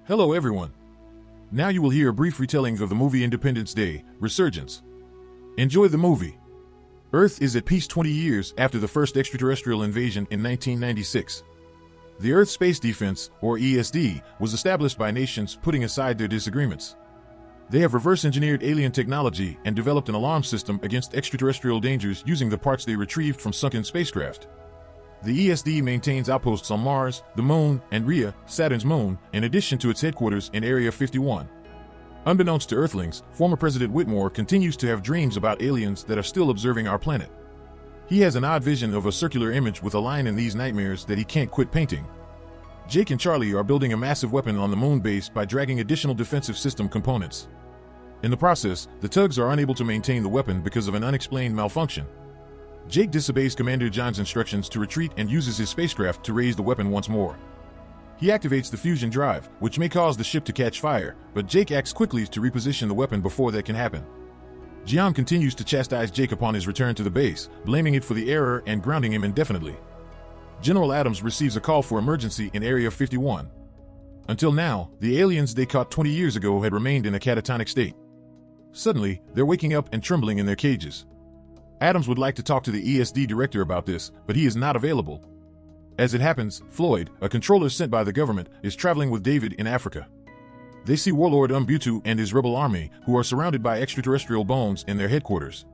Hello everyone. Now you will hear a brief retelling of the movie Independence Day, Resurgence. Enjoy the movie. Earth is at peace 20 years after the first extraterrestrial invasion in 1996. The Earth Space Defense, or ESD, was established by nations putting aside their disagreements. They have reverse-engineered alien technology and developed an alarm system against extraterrestrial dangers using the parts they retrieved from sunken spacecraft. The ESD maintains outposts on Mars, the Moon, and Rhea, Saturn's moon, in addition to its headquarters in Area 51. Unbeknownst to Earthlings, former President Whitmore continues to have dreams about aliens that are still observing our planet. He has an odd vision of a circular image with a line in these nightmares that he can't quit painting. Jake and Charlie are building a massive weapon on the moon base by dragging additional defensive system components. In the process, the tugs are unable to maintain the weapon because of an unexplained malfunction. Jake disobeys Commander John's instructions to retreat and uses his spacecraft to raise the weapon once more. He activates the fusion drive, which may cause the ship to catch fire, but Jake acts quickly to reposition the weapon before that can happen. Jian continues to chastise Jake upon his return to the base, blaming it for the error and grounding him indefinitely. General Adams receives a call for emergency in Area 51. Until now, the aliens they caught 20 years ago had remained in a catatonic state. Suddenly, they're waking up and trembling in their cages. Adams would like to talk to the ESD director about this, but he is not available. As it happens, Floyd, a controller sent by the government, is traveling with David in Africa. They see Warlord Umbutu and his rebel army, who are surrounded by extraterrestrial bones in their headquarters.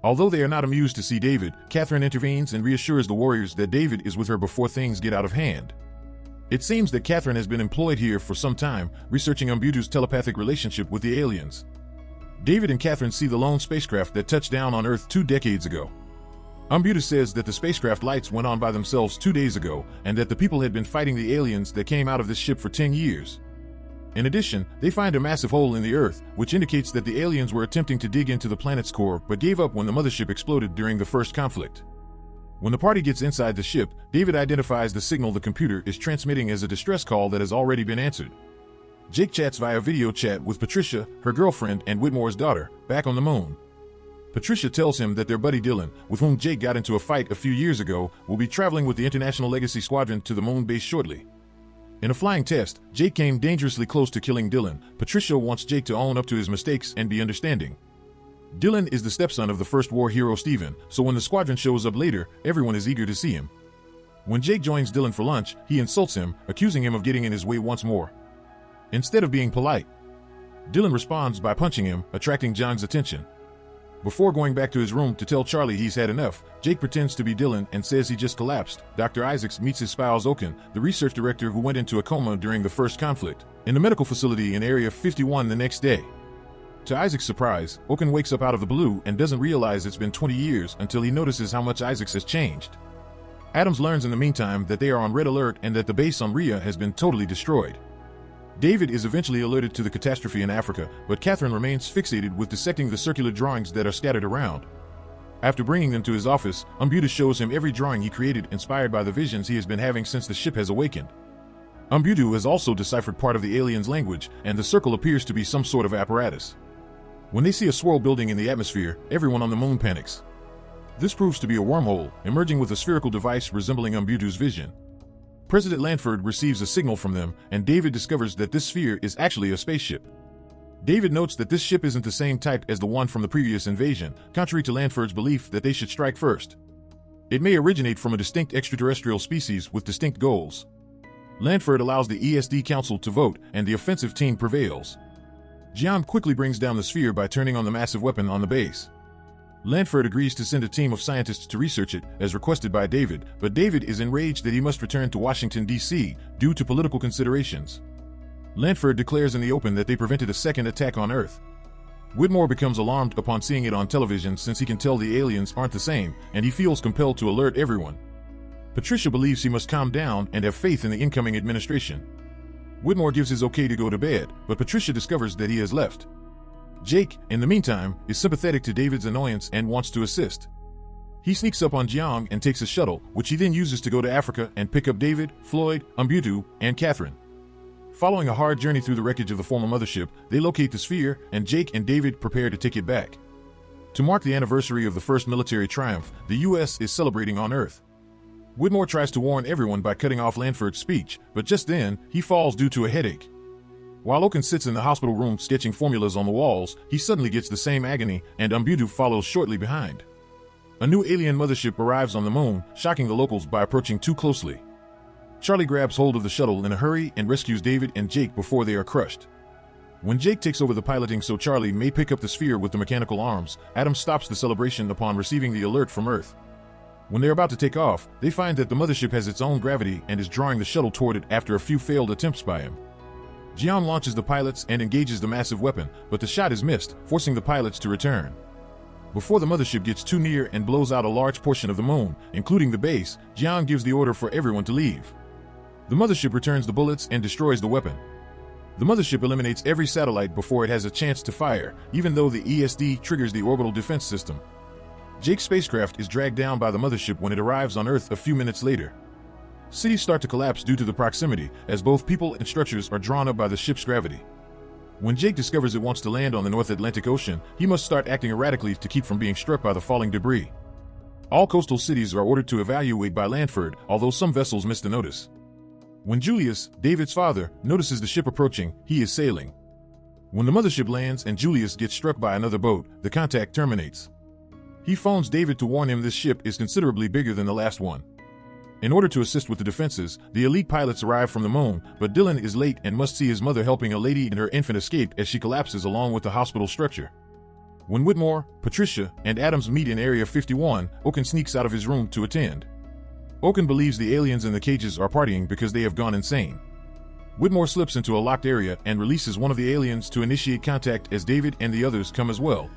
Although they are not amused to see David, Catherine intervenes and reassures the warriors that David is with her before things get out of hand. It seems that Catherine has been employed here for some time, researching Umbutu's telepathic relationship with the aliens. David and Catherine see the lone spacecraft that touched down on Earth 2 decades ago. Umbutu says that the spacecraft lights went on by themselves 2 days ago, and that the people had been fighting the aliens that came out of this ship for 10 years. In addition, they find a massive hole in the Earth, which indicates that the aliens were attempting to dig into the planet's core but gave up when the mothership exploded during the first conflict. When the party gets inside the ship, David identifies the signal the computer is transmitting as a distress call that has already been answered. Jake chats via video chat with Patricia, her girlfriend and Whitmore's daughter, back on the moon. Patricia tells him that their buddy Dylan, with whom Jake got into a fight a few years ago, will be traveling with the International Legacy Squadron to the moon base shortly. In a flying test, Jake came dangerously close to killing Dylan. Patricia wants Jake to own up to his mistakes and be understanding. Dylan is the stepson of the First War hero Steven, so when the squadron shows up later, everyone is eager to see him. When Jake joins Dylan for lunch, he insults him, accusing him of getting in his way once more. Instead of being polite, Dylan responds by punching him, attracting John's attention. Before going back to his room to tell Charlie he's had enough, Jake pretends to be Dylan and says he just collapsed. Dr. Isaacs meets his spouse Oken, the research director who went into a coma during the first conflict, in the medical facility in Area 51 the next day. To Isaacs' surprise, Oken wakes up out of the blue and doesn't realize it's been 20 years until he notices how much Isaacs has changed. Adams learns in the meantime that they are on red alert and that the base on Rhea has been totally destroyed. David is eventually alerted to the catastrophe in Africa, but Catherine remains fixated with dissecting the circular drawings that are scattered around. After bringing them to his office, Umbutu shows him every drawing he created inspired by the visions he has been having since the ship has awakened. Umbutu has also deciphered part of the aliens' language, and the circle appears to be some sort of apparatus. When they see a swirl building in the atmosphere, everyone on the moon panics. This proves to be a wormhole, emerging with a spherical device resembling Umbutu's vision. President Lanford receives a signal from them, and David discovers that this sphere is actually a spaceship. David notes that this ship isn't the same type as the one from the previous invasion, contrary to Lanford's belief that they should strike first. It may originate from a distinct extraterrestrial species with distinct goals. Lanford allows the ESD Council to vote, and the offensive team prevails. Jian quickly brings down the sphere by turning on the massive weapon on the base. Lanford agrees to send a team of scientists to research it, as requested by David, but David is enraged that he must return to Washington, D.C., due to political considerations. Lanford declares in the open that they prevented a second attack on Earth. Whitmore becomes alarmed upon seeing it on television since he can tell the aliens aren't the same, and he feels compelled to alert everyone. Patricia believes he must calm down and have faith in the incoming administration. Whitmore gives his okay to go to bed, but Patricia discovers that he has left. Jake, in the meantime, is sympathetic to David's annoyance and wants to assist. He sneaks up on Jiang and takes a shuttle, which he then uses to go to Africa and pick up David, Floyd, Umbutu, and Catherine. Following a hard journey through the wreckage of the former mothership, they locate the sphere, and Jake and David prepare to take it back. To mark the anniversary of the first military triumph, the U.S. is celebrating on Earth. Whitmore tries to warn everyone by cutting off Lanford's speech, but just then, he falls due to a headache. While Oaken sits in the hospital room sketching formulas on the walls, he suddenly gets the same agony, and Umbutu follows shortly behind. A new alien mothership arrives on the moon, shocking the locals by approaching too closely. Charlie grabs hold of the shuttle in a hurry and rescues David and Jake before they are crushed. When Jake takes over the piloting so Charlie may pick up the sphere with the mechanical arms, Adam stops the celebration upon receiving the alert from Earth. When they're about to take off, they find that the mothership has its own gravity and is drawing the shuttle toward it after a few failed attempts by him. Jian launches the pilots and engages the massive weapon, but the shot is missed, forcing the pilots to return. Before the mothership gets too near and blows out a large portion of the moon, including the base, Jian gives the order for everyone to leave. The mothership returns the bullets and destroys the weapon. The mothership eliminates every satellite before it has a chance to fire, even though the ESD triggers the orbital defense system. Jake's spacecraft is dragged down by the mothership when it arrives on Earth a few minutes later. Cities start to collapse due to the proximity, as both people and structures are drawn up by the ship's gravity. When Jake discovers it wants to land on the North Atlantic Ocean, he must start acting erratically to keep from being struck by the falling debris. All coastal cities are ordered to evacuate by Landford, although some vessels miss the notice. When Julius, David's father, notices the ship approaching, he is sailing. When the mothership lands and Julius gets struck by another boat, the contact terminates. He phones David to warn him this ship is considerably bigger than the last one. In order to assist with the defenses, the elite pilots arrive from the moon, but Dylan is late and must see his mother helping a lady and her infant escape as she collapses along with the hospital structure. When Whitmore, Patricia, and Adams meet in Area 51, Oaken sneaks out of his room to attend. Oaken believes the aliens in the cages are partying because they have gone insane. Whitmore slips into a locked area and releases one of the aliens to initiate contact as David and the others come as well.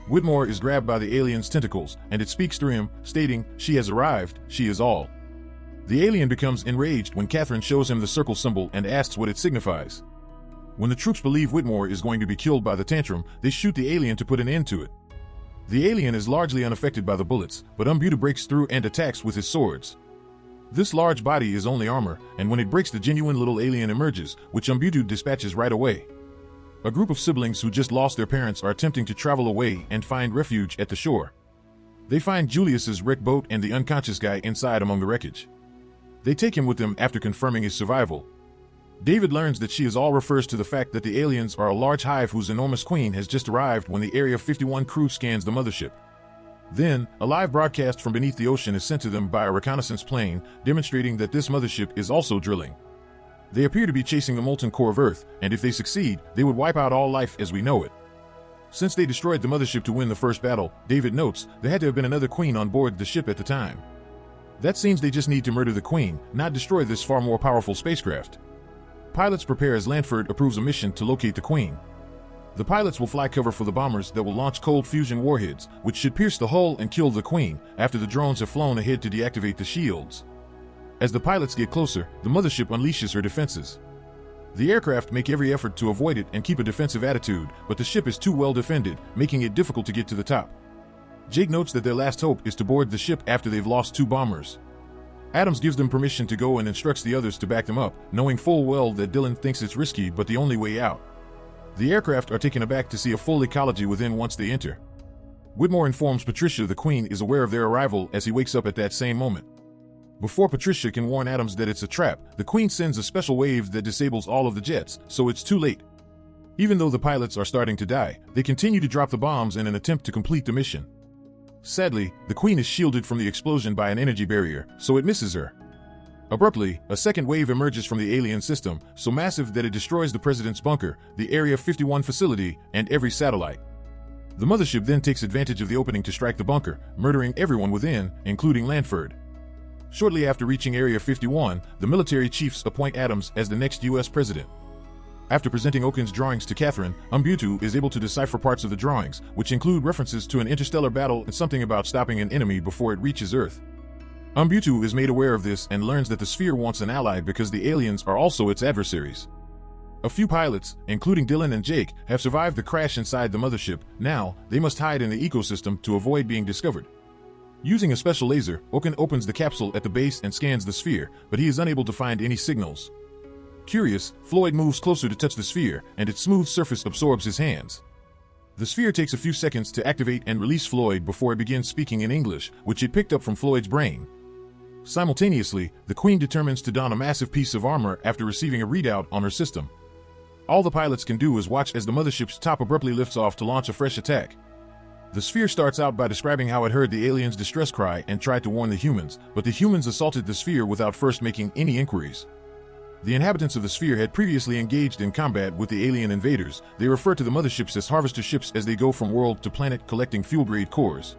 Whitmore is grabbed by the alien's tentacles, and it speaks through him, stating, "She has arrived, she is all." The alien becomes enraged when Catherine shows him the circle symbol and asks what it signifies. When the troops believe Whitmore is going to be killed by the tantrum, they shoot the alien to put an end to it. The alien is largely unaffected by the bullets, but Umbutu breaks through and attacks with his swords. This large body is only armor, and when it breaks, the genuine little alien emerges, which Umbutu dispatches right away. A group of siblings who just lost their parents are attempting to travel away and find refuge at the shore. They find Julius's wrecked boat and the unconscious guy inside among the wreckage. They take him with them after confirming his survival. David learns that she is all refers to the fact that the aliens are a large hive whose enormous queen has just arrived when the Area 51 crew scans the mothership. Then, a live broadcast from beneath the ocean is sent to them by a reconnaissance plane, demonstrating that this mothership is also drilling. They appear to be chasing the molten core of Earth, and if they succeed, they would wipe out all life as we know it. Since they destroyed the mothership to win the first battle, David notes, there had to have been another queen on board the ship at the time. That seems they just need to murder the queen, not destroy this far more powerful spacecraft. Pilots prepare as Landford approves a mission to locate the queen. The pilots will fly cover for the bombers that will launch cold fusion warheads, which should pierce the hull and kill the queen, after the drones have flown ahead to deactivate the shields. As the pilots get closer, the mothership unleashes her defenses. The aircraft make every effort to avoid it and keep a defensive attitude, but the ship is too well defended, making it difficult to get to the top. Jake notes that their last hope is to board the ship after they've lost 2 bombers. Adams gives them permission to go and instructs the others to back them up, knowing full well that Dylan thinks it's risky but the only way out. The aircraft are taken aback to see a full ecology within once they enter. Whitmore informs Patricia the Queen is aware of their arrival as he wakes up at that same moment. Before Patricia can warn Adams that it's a trap, the Queen sends a special wave that disables all of the jets, so it's too late. Even though the pilots are starting to die, they continue to drop the bombs in an attempt to complete the mission. Sadly, the Queen is shielded from the explosion by an energy barrier, so it misses her. Abruptly, a second wave emerges from the alien system, so massive that it destroys the President's bunker, the Area 51 facility, and every satellite. The mothership then takes advantage of the opening to strike the bunker, murdering everyone within, including Landford. Shortly after reaching Area 51, the military chiefs appoint Adams as the next U.S. president. After presenting Oaken's drawings to Catherine, Umbutu is able to decipher parts of the drawings, which include references to an interstellar battle and something about stopping an enemy before it reaches Earth. Umbutu is made aware of this and learns that the sphere wants an ally because the aliens are also its adversaries. A few pilots, including Dylan and Jake, have survived the crash inside the mothership. Now, they must hide in the ecosystem to avoid being discovered. Using a special laser, Oaken opens the capsule at the base and scans the sphere, but he is unable to find any signals. Curious, Floyd moves closer to touch the sphere, and its smooth surface absorbs his hands. The sphere takes a few seconds to activate and release Floyd before it begins speaking in English, which it picked up from Floyd's brain. Simultaneously, the Queen determines to don a massive piece of armor after receiving a readout on her system. All the pilots can do is watch as the mothership's top abruptly lifts off to launch a fresh attack. The sphere starts out by describing how it heard the aliens' distress cry and tried to warn the humans, but the humans assaulted the sphere without first making any inquiries. The inhabitants of the sphere had previously engaged in combat with the alien invaders. They refer to the motherships as harvester ships as they go from world to planet collecting fuel-grade cores.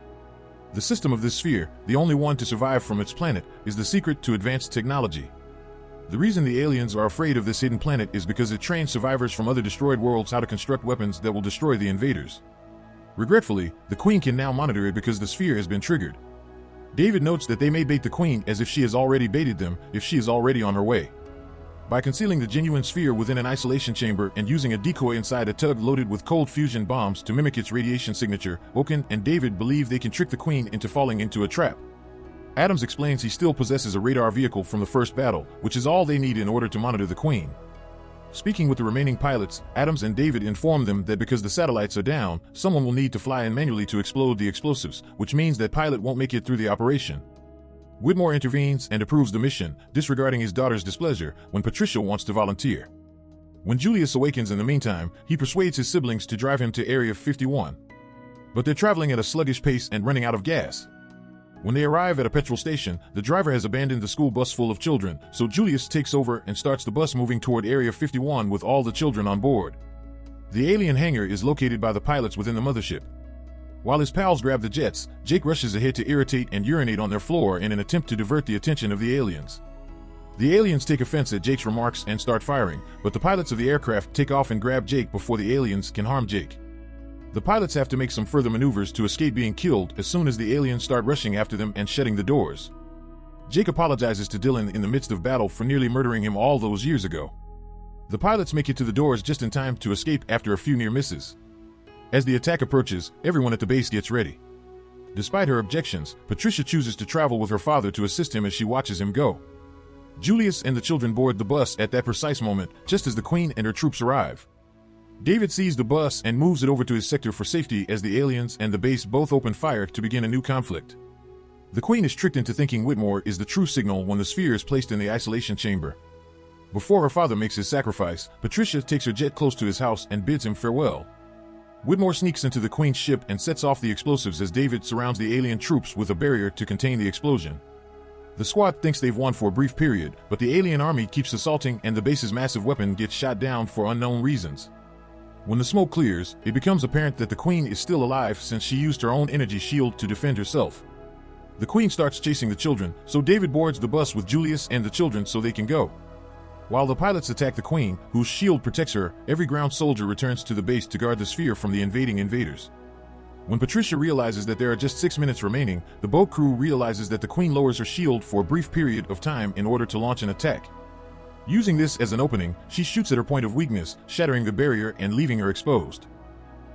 The system of this sphere, the only one to survive from its planet, is the secret to advanced technology. The reason the aliens are afraid of this hidden planet is because it trains survivors from other destroyed worlds how to construct weapons that will destroy the invaders. Regretfully, the Queen can now monitor it because the sphere has been triggered. David notes that they may bait the Queen as if she has already baited them, if she is already on her way. By concealing the genuine sphere within an isolation chamber and using a decoy inside a tug loaded with cold fusion bombs to mimic its radiation signature, Oaken and David believe they can trick the Queen into falling into a trap. Adams explains he still possesses a radar vehicle from the first battle, which is all they need in order to monitor the Queen. Speaking with the remaining pilots, Adams and David inform them that because the satellites are down, someone will need to fly in manually to explode the explosives, which means that pilot won't make it through the operation. Whitmore intervenes and approves the mission, disregarding his daughter's displeasure when Patricia wants to volunteer. When Julius awakens in the meantime, he persuades his siblings to drive him to Area 51. But they're traveling at a sluggish pace and running out of gas. When they arrive at a petrol station, the driver has abandoned the school bus full of children, so Julius takes over and starts the bus moving toward Area 51 with all the children on board. The alien hangar is located by the pilots within the mothership. While his pals grab the jets, Jake rushes ahead to irritate and urinate on their floor in an attempt to divert the attention of the aliens. The aliens take offense at Jake's remarks and start firing, but the pilots of the aircraft take off and grab Jake before the aliens can harm Jake. The pilots have to make some further maneuvers to escape being killed as soon as the aliens start rushing after them and shutting the doors. Jake apologizes to Dylan in the midst of battle for nearly murdering him all those years ago. The pilots make it to the doors just in time to escape after a few near misses. As the attack approaches, everyone at the base gets ready. Despite her objections, Patricia chooses to travel with her father to assist him as she watches him go. Julius and the children board the bus at that precise moment, just as the Queen and her troops arrive. David sees the bus and moves it over to his sector for safety as the aliens and the base both open fire to begin a new conflict. The Queen is tricked into thinking Whitmore is the true signal when the sphere is placed in the isolation chamber. Before her father makes his sacrifice, Patricia takes her jet close to his house and bids him farewell. Whitmore sneaks into the Queen's ship and sets off the explosives as David surrounds the alien troops with a barrier to contain the explosion. The squad thinks they've won for a brief period, but the alien army keeps assaulting and the base's massive weapon gets shot down for unknown reasons. When the smoke clears, it becomes apparent that the Queen is still alive since she used her own energy shield to defend herself. The Queen starts chasing the children, so David boards the bus with Julius and the children so they can go. While the pilots attack the Queen, whose shield protects her, every ground soldier returns to the base to guard the sphere from the invading invaders. When Patricia realizes that there are just 6 minutes remaining, the boat crew realizes that the Queen lowers her shield for a brief period of time in order to launch an attack. Using this as an opening, she shoots at her point of weakness, shattering the barrier and leaving her exposed.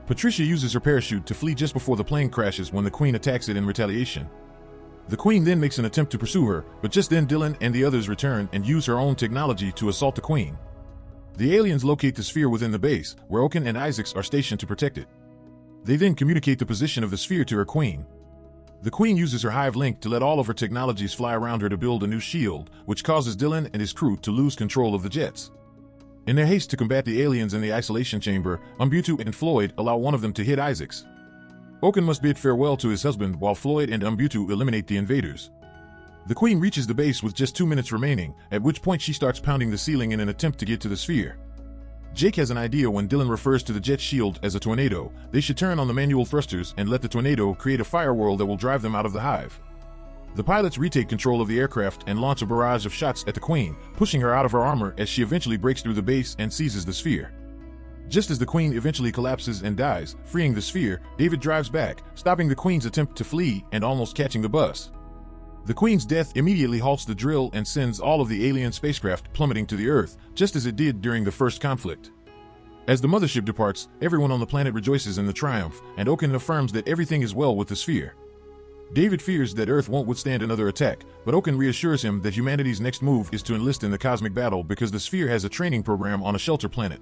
Patricia uses her parachute to flee just before the plane crashes when the Queen attacks it in retaliation. The Queen then makes an attempt to pursue her, but just then Dylan and the others return and use her own technology to assault the Queen. The aliens locate the sphere within the base, where Oaken and Isaacs are stationed to protect it. They then communicate the position of the sphere to her Queen. The Queen uses her hive link to let all of her technologies fly around her to build a new shield, which causes Dylan and his crew to lose control of the jets. In their haste to combat the aliens in the isolation chamber, Umbutu and Floyd allow one of them to hit Isaacs. Oaken must bid farewell to his husband while Floyd and Umbutu eliminate the invaders. The Queen reaches the base with just 2 minutes remaining, at which point she starts pounding the ceiling in an attempt to get to the sphere. Jake has an idea when Dylan refers to the jet shield as a tornado. They should turn on the manual thrusters and let the tornado create a fire whirl that will drive them out of the hive. The pilots retake control of the aircraft and launch a barrage of shots at the Queen, pushing her out of her armor as she eventually breaks through the base and seizes the sphere. Just as the Queen eventually collapses and dies, freeing the sphere, David drives back, stopping the Queen's attempt to flee and almost catching the bus. The Queen's death immediately halts the drill and sends all of the alien spacecraft plummeting to the Earth, just as it did during the first conflict. As the mothership departs, everyone on the planet rejoices in the triumph, and Oaken affirms that everything is well with the sphere. David fears that Earth won't withstand another attack, but Oaken reassures him that humanity's next move is to enlist in the cosmic battle because the sphere has a training program on a shelter planet.